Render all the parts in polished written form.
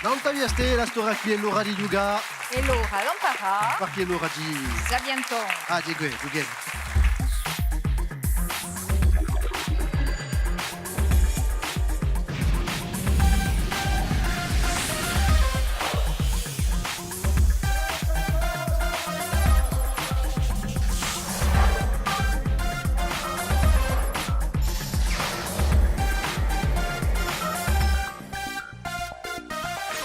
Non t'avia ste la storia qui è l'ora di Duga. E l'ora non farà. Perché l'ora di... Zabianton. Ah, Diego, Duga.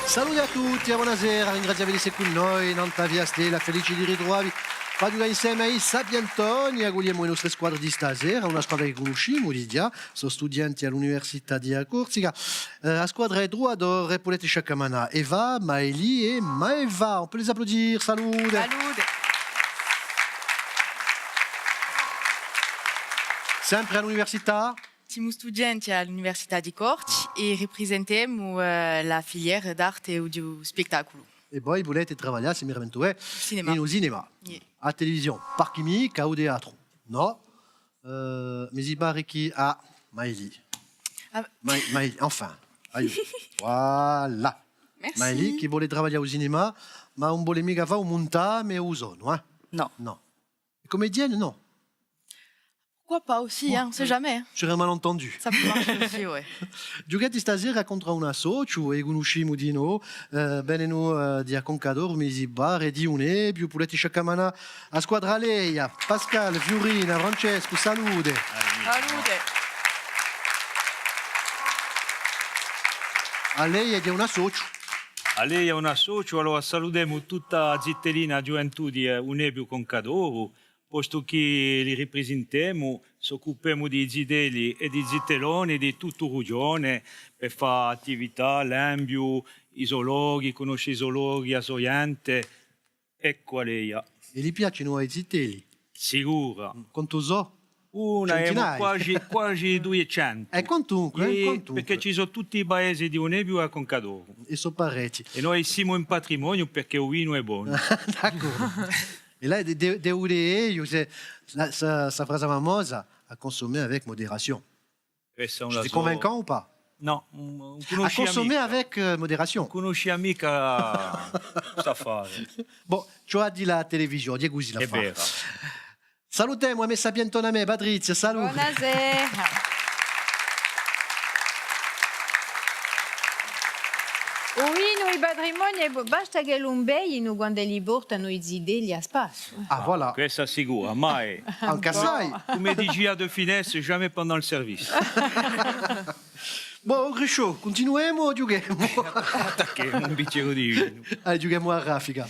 Saluti a tutti, buonasera, ringraziamo di essere con noi, non via Stella, felici di ritrovarvi. Vado insieme ai Sapientoni, auguriamo le nostre squadre di stasera, una squadra che conosciamo, Lidia, sono studenti all'Università di Corsica. La squadra è Druador, Repolette Chacamana, Eva, Maëlie e Maeva. On peut les applaudir, salute. Salute. Sempre all'Università? Siamo studenti all'Università di Corti e rappresentiamo la filiera d'arte e di spettacolo. E poi volete lavorare insieme a Cinema. in cinema, Yeah. a televisione, par chimique ou teatro. No? Mais il paraît qui a Maëlie. Ah. Maëlie, enfin. Aiuto. Voilà. Merci. Maëlie qui voulait travailler au cinéma, ma on voulait mica fare un monta, mais au zone, hein? Non. Non. Comédienne, non. Pourquoi pas aussi, hein, on sait jamais. Hein. C'era un malentendu. Ça peut marcher aussi, ouais. Giocati stasera contro una socio e conosciamo di noi, bene noi di Aconcador, Misi Bar e di Une, più Puletti Sciacamana, a squadra Leia, Pascal, Fiorina, Francesco, salute. Salute. A lei è di una socio. A lei è una socio, allora salutiamo tutta la zitterina gioventù di Unebio Concadoro, posto che li rappresentiamo, ci occupiamo di zideli e di zitelloni di tutto il regione per fare attività, l'ambio, i zoologhi, conosce i zoologhi a Soiante. Ecco a lei, E gli piacciono i zitelli. sicura. Quanto so? Una è Centinaia. quasi 200. Quantunque. Perché ci sono tutti i paesi di Unebio e a Concadoro. E so parecchi. E noi siamo in patrimonio perché il vino è buono. D'accordo. E là, de UDE, sa frase famosa, à consommer avec modération. Questa è una C'est sua- convaincant ou pas? No, À consommer avec modération. Conosci mica sta fare. Bon, tu as dit la télévision, Diego così la È fa. vero. Salutiamo a me Sapientone a me, Patrizia, salute. Buonasera. Oui, i patrimoni, basta che l'umbei quando li portano i zideli a spasso. Ah, voilà. Questa sicura, mai. Anche assai. Come dici a De Finesse, jamais pendant le service. Bon, Grisciò, continuiamo o giochiamo? Attacchiamo un bicchiere di vino. Allez, giochiamo a raffica.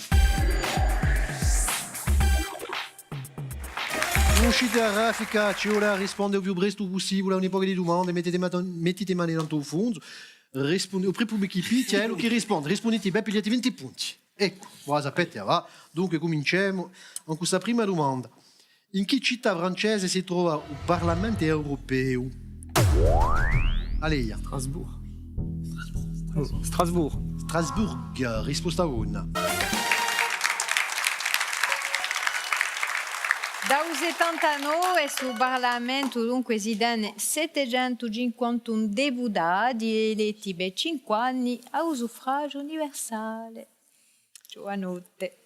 Uscite a raffica, ci vuole rispondere il più presto possibile a un'epoca di domande, mettete le mani dentro il fondo, rispondete, il primo che picchia è lo che risponde, rispondete bene, pigliate 20 punti. Ecco, voi sapete, va? Dunque cominciamo con questa prima domanda. In che città francese si trova il Parlamento europeo? Allez, Strasbourg. Strasbourg. Strasburg, risposta 1. Da 79 sul Parlamento dunque si danno 751 deputati eletti per 5 anni a suffragio universale. Giovanotte.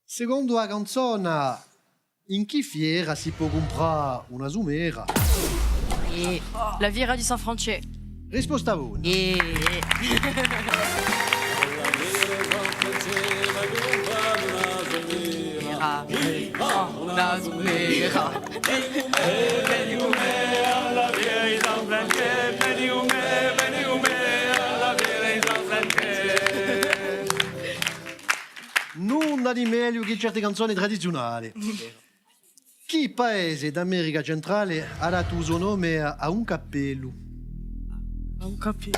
Secondo la canzone, in che fiera si può comprare una sumera? Et la Vira du Saint-Franchier. Risposta 1. Et Nulla di meglio che certe canzoni tradizionali. Che paese d'America centrale ha dato il suo nome a un cappello? Un capier.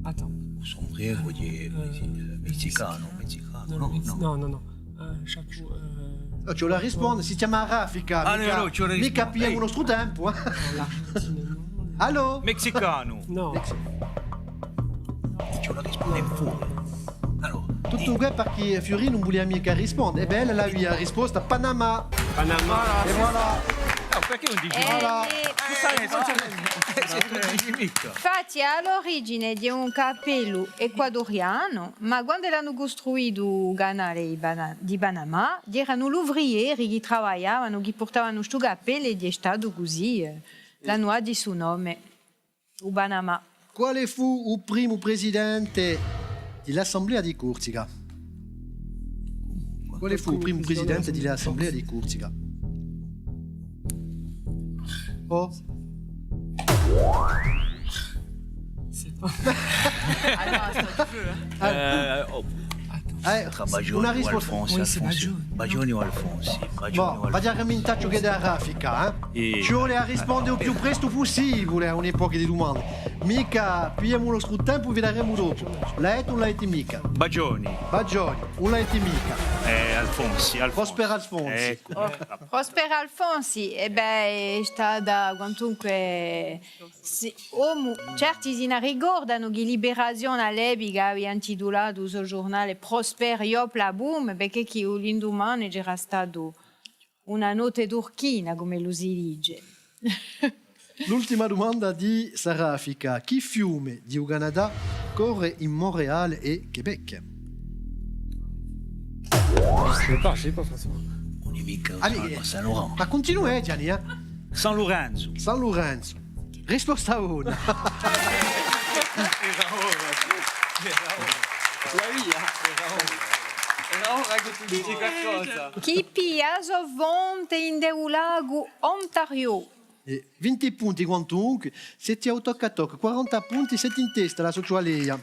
Attends. Sombrero di messicano, Non. Chapeau. Ce la risponde, si chiama Raffica. Ah, mica, no, ce la mica risponde. pigliamo il nostro tempo. L'Argentine, non. Allo? Messicano. No. Ce la risponde in fuori. Allora, Tutto questo perché Fiori non voleva mica rispondere. E bella la via risposta Panama. Panama. E voilà. perché non dici Voilà. mica? Infatti ha l'origine di un capello ecuadoriano, ma quando l'hanno costruito il canale di Panama, erano gli ouvrieri che lavoravano, che portavano questo capello ed è stato così. L'hanno dato il suo nome, il Panama. Quale fu il primo presidente dell'Assemblea di Corsica? Quale fu il primo presidente dell'Assemblea di Corsica? Oh, C'est pas. Ah non, c'est un peu. una risposta. Oui, c'est Bagioni. Bagioni o Alfonsi? Boh, vediamo in taccio che da raffica, E- Ci vuole a rispondere il più presto possibile a un'epoca di domande. Mica, pigliamo lo scrutin, vedremo dopo. L'hai o l'hai mica? Bagioni. Bagioni, non l'hai mica. Alfonsi. Prosper Alfonsi. Ecco. Prosper Alfonsi, è stata quantunque... Certi si ne ricordano che Liberazione all'epoca aveva intitolato il suo giornale Prosper Iopla Boom, perché che l'indomani c'era stato una notte turchina, come lo si dice. L'ultima domanda di Sarafica. Chi fiume di Canada corre in Montréal e Québec? Je sais pas, forcément. Allez, ma continua, Gianni, San Lorenzo. San Lorenzo. Risposta 1. Chi piazo vonte in de lago Ontario. 20 punti quantunque, se ti tocca a tocca, 40 punti, se ti in testa la socialeia.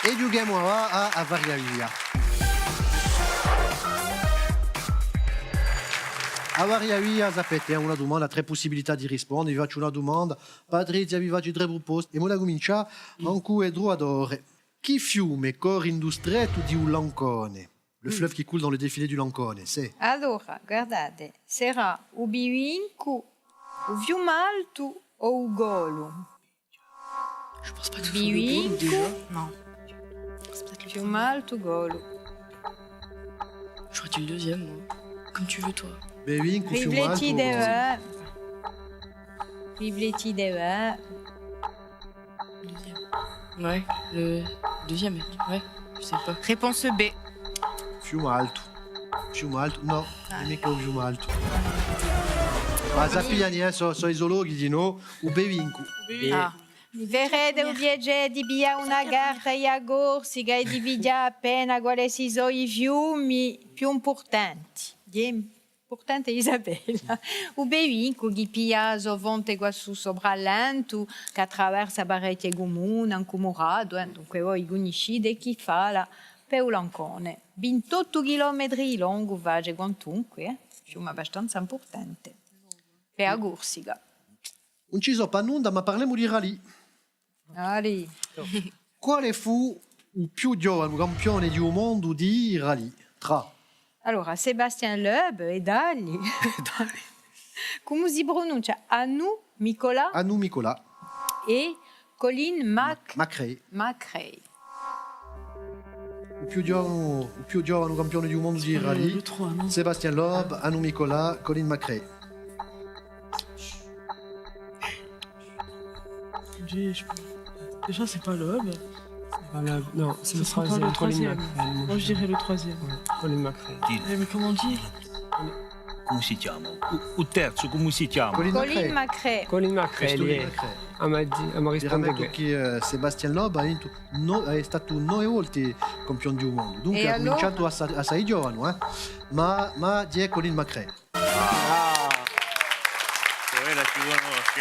E giochiamo a Variavia. A Variavia, sapete, è una domanda, 3 possibilità di rispondere. Vi faccio una domanda, Patrizia vi faccio 3 proposte e ora comincia con cui è droitore. Chi fiume corre in distretto di un Lancone? Le fleuve qui coule dans le défilé du Lancone, c'est... Allora, guardate, sarà o Bivinco, o Fiumalto o o Golo. Je pense pas que ce soit le Golo, Bivinco, déjà. Non. C'est peut-être le premier. Fiumalto, Golo. J'aurais dit le deuxième, moi. Comme tu veux, toi. Bevinco, Rifletti de Fiumalto... va. Rifletti de va. Le deuxième. Ouais, le deuxième. Ouais, je sais pas. Réponse B. Fiumalto. Fiumalto, no, mica o Fiumalto. Ma sappiani, sono i zoologhi di no, o Bevinco. Ah. Verrete o viaggiare di via una carta e a Corsica e divide appena quali sono i fiumi più importanti. Importante Isabella. O Bevinco che piazo vonte qua su sopralento, che attraversa pareti comuni, anche murato, dunque voi conoscete chi fa la Peulancone. 28 km lungo, vage quantunque, fiume abbastanza importante. Per a Corsica. Non ci so per nulla, ma parliamo di rally. Allora. Quale fu il più giovane campione di un mondo di rally? Tra Allora, Sébastien Loeb e Dali. Come si pronuncia? Anu Nicolas Anu Nicolas e Colin Macrae. Macrae. Il più giovane campione di un mondo di rally. Le 3, non? Sébastien Loeb, Anu Nicolas, Colin Macrae. Déjà, c'est pas l'Aube. C'est pas l'Aube. Non, c'est le Ce sera pas troisième. le troisième. Colin McRae. Moi, je dirais le troisième. Ouais, Colin McRae. Mais comment dire? Come si chiama? Il terzo, come si chiama? Colin Colin Macrae. Macrae. Colin McRae, Questo lui, Colin Macrae. mi ha risposto Direi che Sébastien Loeb è stato 9 volte campione di un mondo. Dunque E ha allora? cominciato assai giovane, ma di è Colin Macrae. Quella ci conosci,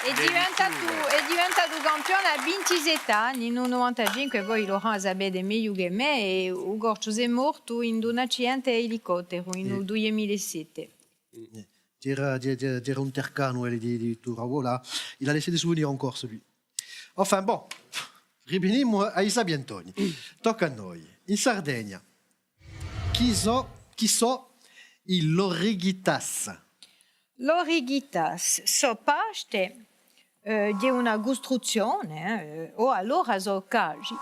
È diventato campione a 27 anni, in un 95, poi Laurent sapete meglio che me, e Ugo è morto in un accidente elicottero in 2007. C'era un tercano di Turavola, il a laissé des souvenirs encore celui. Enfin bon, riveniamo a Isabi Antoni. Tocca a noi. In Sardegna, chi so il Lorighitas? L'orighitas so parte di una costruzione, o allora so cagi.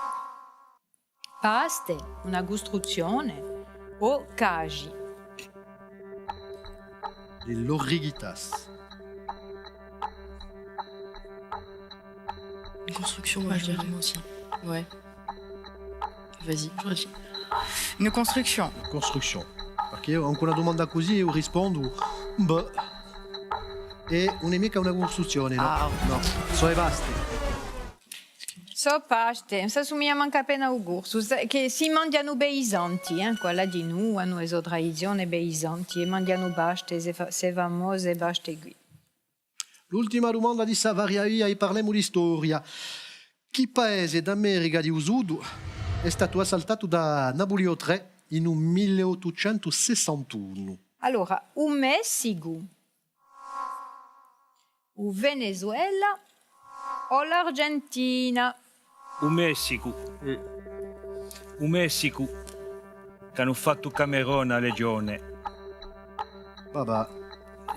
Paste, una costruzione, o cagi. Les Loriguitas. Une construction, moi, je dirais moi aussi. Ouais. Vas-y, je réfléchis. Une construction. Construction. Ok, anche una domanda così io rispondo. Beh. E un'emica una costruzione, no? Ah. No, so e basti. So paște, să sumia manca pena u gursu, che si mangiano beisanti, quella di nu, hanno eso tradizione beisanti, e mangiano baște, se famose baște qui. L'ultima domanda di Savaria e parliamo di storia. Chi paese d'America di Usudu è stato assaltato da Napoleone III in un 1861? Allora, o Messico, o Venezuela o l'Argentina? Un Messico. Un Messico. Che hanno fatto Camerone a Legione. Vabbè.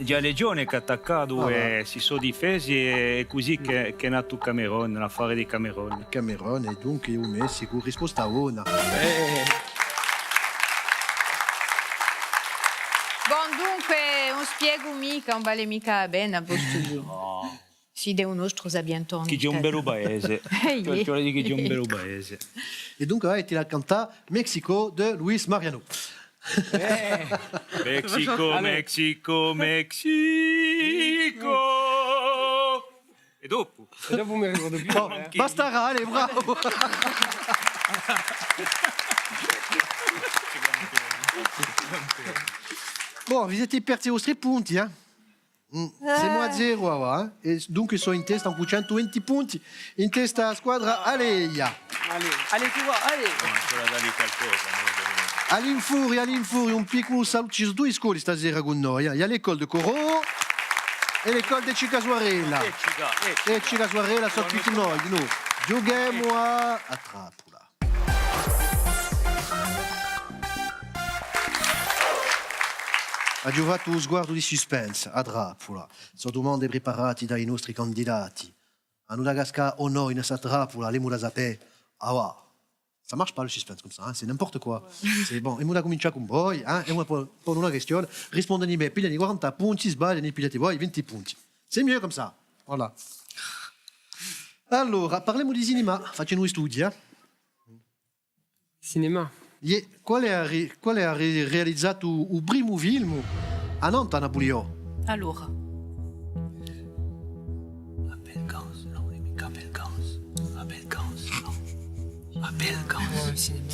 Già Legione che ha attaccato e si sono difesi e è così che è nato Camerone, l'affare di Camerone. Camerone e dunque o Messico, risposta una. Bon, dunque, non spiego mica, non vale mica bene a posto lì. Si de un nostro sabientone. Che c'è un bello paese. Ehi. Cioè di che c'è un bello paese. E dunque ti la canta Mexico de Luis Mariano. Mexico, Mexico, Mexico. E dopo? E dopo mi ricordo più. No, basta rale, bravo. Bon, vi siete persi i vostri punti, eh? Siamo a zero, eh? E dunque sono in testa con 120 punti. In testa la squadra Aleia. Allez, tu vois, allez. Ancora da lì qualcosa. All'infuori, un piccolo saluto. Ci sono due scuole stasera con noi. Il y a l'école de Corot e l'école de Cicasuarella. E Cicasuarella sono tutti noi. Noi giochiamo a Trappola. Ha giocato sguardo di suspense a Trappola. Sono domande preparate dai nostri candidati. A Madagascar o noi, nella Trappola, le muda sapere. Ah, wow. Ça marche pas le suspense comme ça, hein? C'est n'importe quoi. C'est bon, e moi comincia con voi, e moi pone una questione, rispondere me, pigliati 40 punti, sbagli, ne pigliate voi 20 punti. C'est mieux comme ça. Voilà. Allora, parliamo di cinema, facciamo studi, eh? Cinéma. Quale ha realizzato il primo film a Nantes, a Napoleone? Alors. Ouais, cinéma.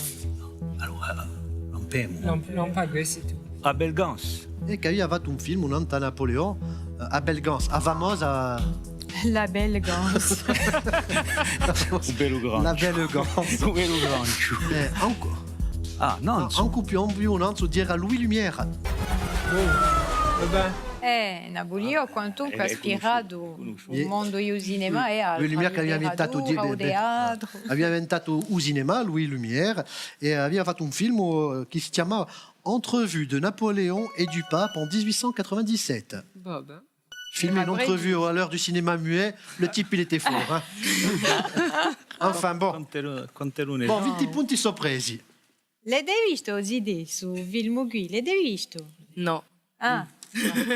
Lampemo. Lampague, c'est tout. A Belgans. E che aveva fatto un film, un Nantes a Napoleone, a Belgans, a famosa... La belle gans. Un bello grande. La belle Gans. Un bello grande. Ancora. Ah, non. Anche più un Nantes, dire a Louis Lumière. Ben, Napoleone quantunque ha ispirato conosciuto. il mondo del cinema e altro. Louis Lumière che aveva inventato aveva inventato il cinema, Louis Lumière, e aveva fatto un film che si chiamava Entrevue de Napoléon et du Pape en 1897. bah, ben. Filmé une entrevue à l'heure du cinéma muet, le type il était fort. Hein. Enfin bon. Quant'è Bon, 20 punti sono presi. L'avete visto Zidé su film qui? L'avete visto? Non. Ah,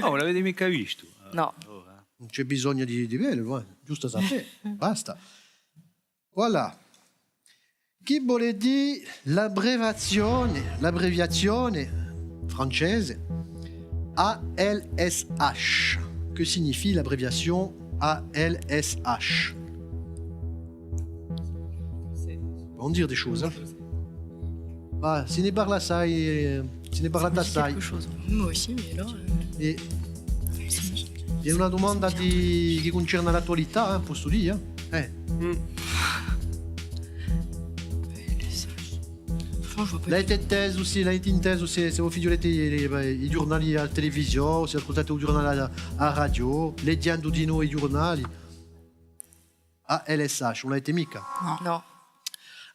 Oh, l'avete mica visto? No. Non c'è bisogno di vederlo, giusto sapere. Basta. Voilà. Chi vuole dire l'abbreviazione francese ALSH? Que signifie l'abréviation ALSH? On dire des choses. Hein? Bah, ce n'est pas là ça, ce n'est pas là ça. Quelque chose. Moi aussi, mais là. E è una domanda che concerne l'attualità, posso dire? Franchement, je vois pas. L'avete inteso se voi figliolette i giornali alla televisione, se ascoltate i giornali a radio, leggendo di noi i giornali. ALSH, on l'avete mica? Non.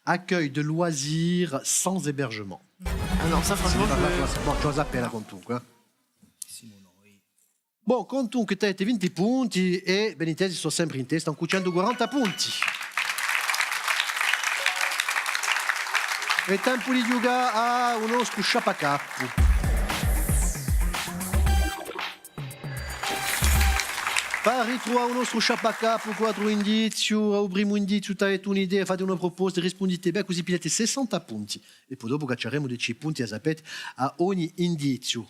Accueil de loisirs sans hébergement. Ah non, ça, franchement, Bon, tu as appena comunque. Bon, comunque te avete 20 punti e Benitez sono sempre in testa con 140 punti. È tempo di giocare a uno scusciapacappo. Per ritrovare il nostro sciapacapo, 4 indizi, al primo indizio avete un'idea, fate una proposta, rispondete bene, così pigliate 60 punti. E poi dopo cacceremo 10 punti, sapete, a ogni indizio.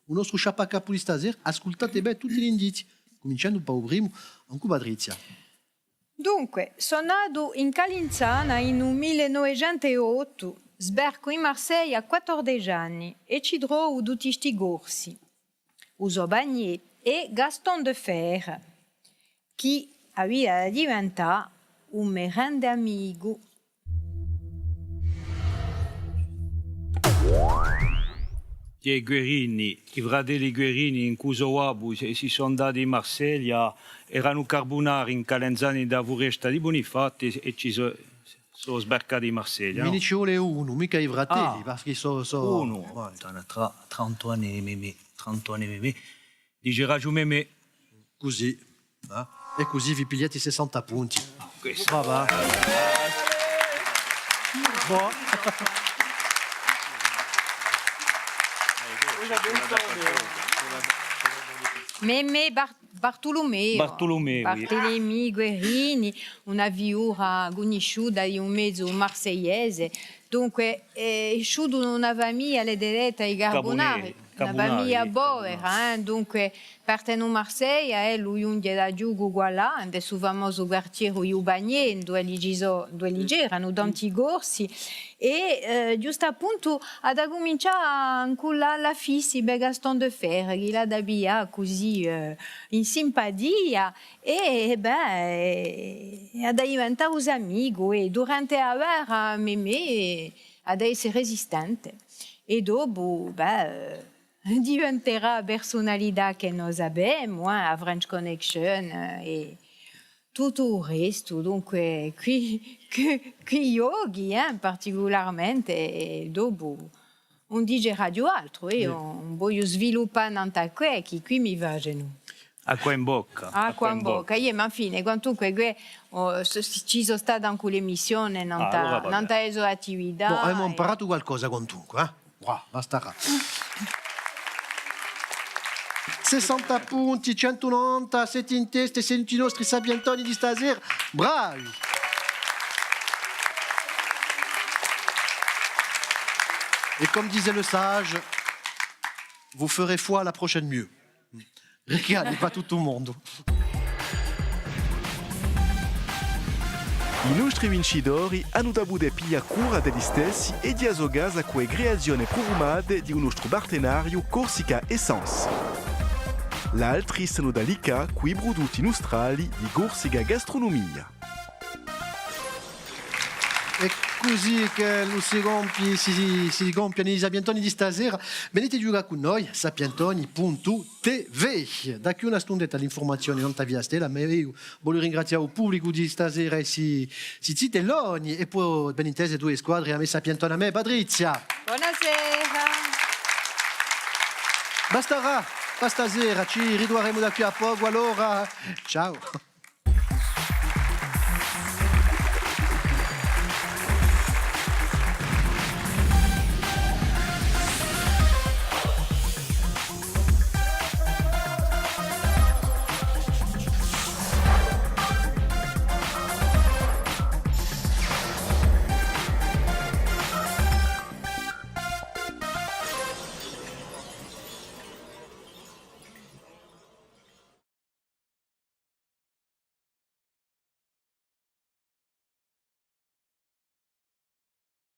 Il nostro sciapacapo di stasera, ascoltate bene tutti gli indizi, cominciando un po' al primo, anche Patrizia. Dunque, sono nato in Calinzana in 1908, sbarco in Marseille a 14 anni e ci trovo tutti questi corsi. Uso Bagné e Gaston de Fer, che aveva diventato un mio grande amico. I Guerini, i fratelli Guerini in Cusowabu si sono andati in Marsiglia, erano carbonari in Calenzani da Foresta di Bonifatti e ci sono sbarcati in Marsiglia. Me ne ci vuole uno, mica i fratelli, Ah, perché sono... Uno, 30 anni di me, 30 anni di me. Dice ragione me. Così, e così vi pigliate 60 punti. Questo. Va. Boh. Meme Bartolomeo. Bartolomei Guerini, una viura conosciuta di un mezzo marseillese. Dunque, sciuto una famiglia dedetta ai carbonari. Una famiglia povera, dunque partono a Marseille e lui unge da giù là, nel suo famoso quartiere Iubagné, dove erano tanti corsi, e giusto appunto ad cominciare con la fissi per Gaston de Fer, che l'ha da via così in simpatia, e ad diventare un amico, e durante la guerra Mimè ad essere resistente. E dopo, diventerà personalità che noi abbiamo, a French Connection e tutto il resto. Dunque, qui yogi, particolarmente, e dopo non dice radio altro, non voglio sviluppare tanta cosa che qui mi va giù. Acqua in bocca. Acqua in bocca. Io, ma fine, quantunque ci sono stata anche l'emissione, non t'ha reso attività. Boh, abbiamo imparato qualcosa quantunque, basta. 60 punti, 190, 7 in testa e 16 nostri sapientoni di stasera. Bravi! Et comme disait le sage, vous ferez foi la prochaine mieux. Regardez pas tout le monde. I nostri vincitori hanno avuto piglia cura degli stessi e di asogas a quelle creazioni programmate di un nostro partenario Corsica Essence. L'altri sono da Lica, quei prodotti nostrali di Corsica Gastronomia. E così che si compiono i sapientoni di stasera, venite a giocare con noi, sapientoni.tv. Da qui una stundetta l'informazione non via stella, ma io voglio ringraziare il pubblico di stasera e si zitelloni e poi ben intese due squadre, a me sapientone, a me Patrizia. Buonasera. Basta stasera, ci ritroveremo da qui a poco, allora ciao.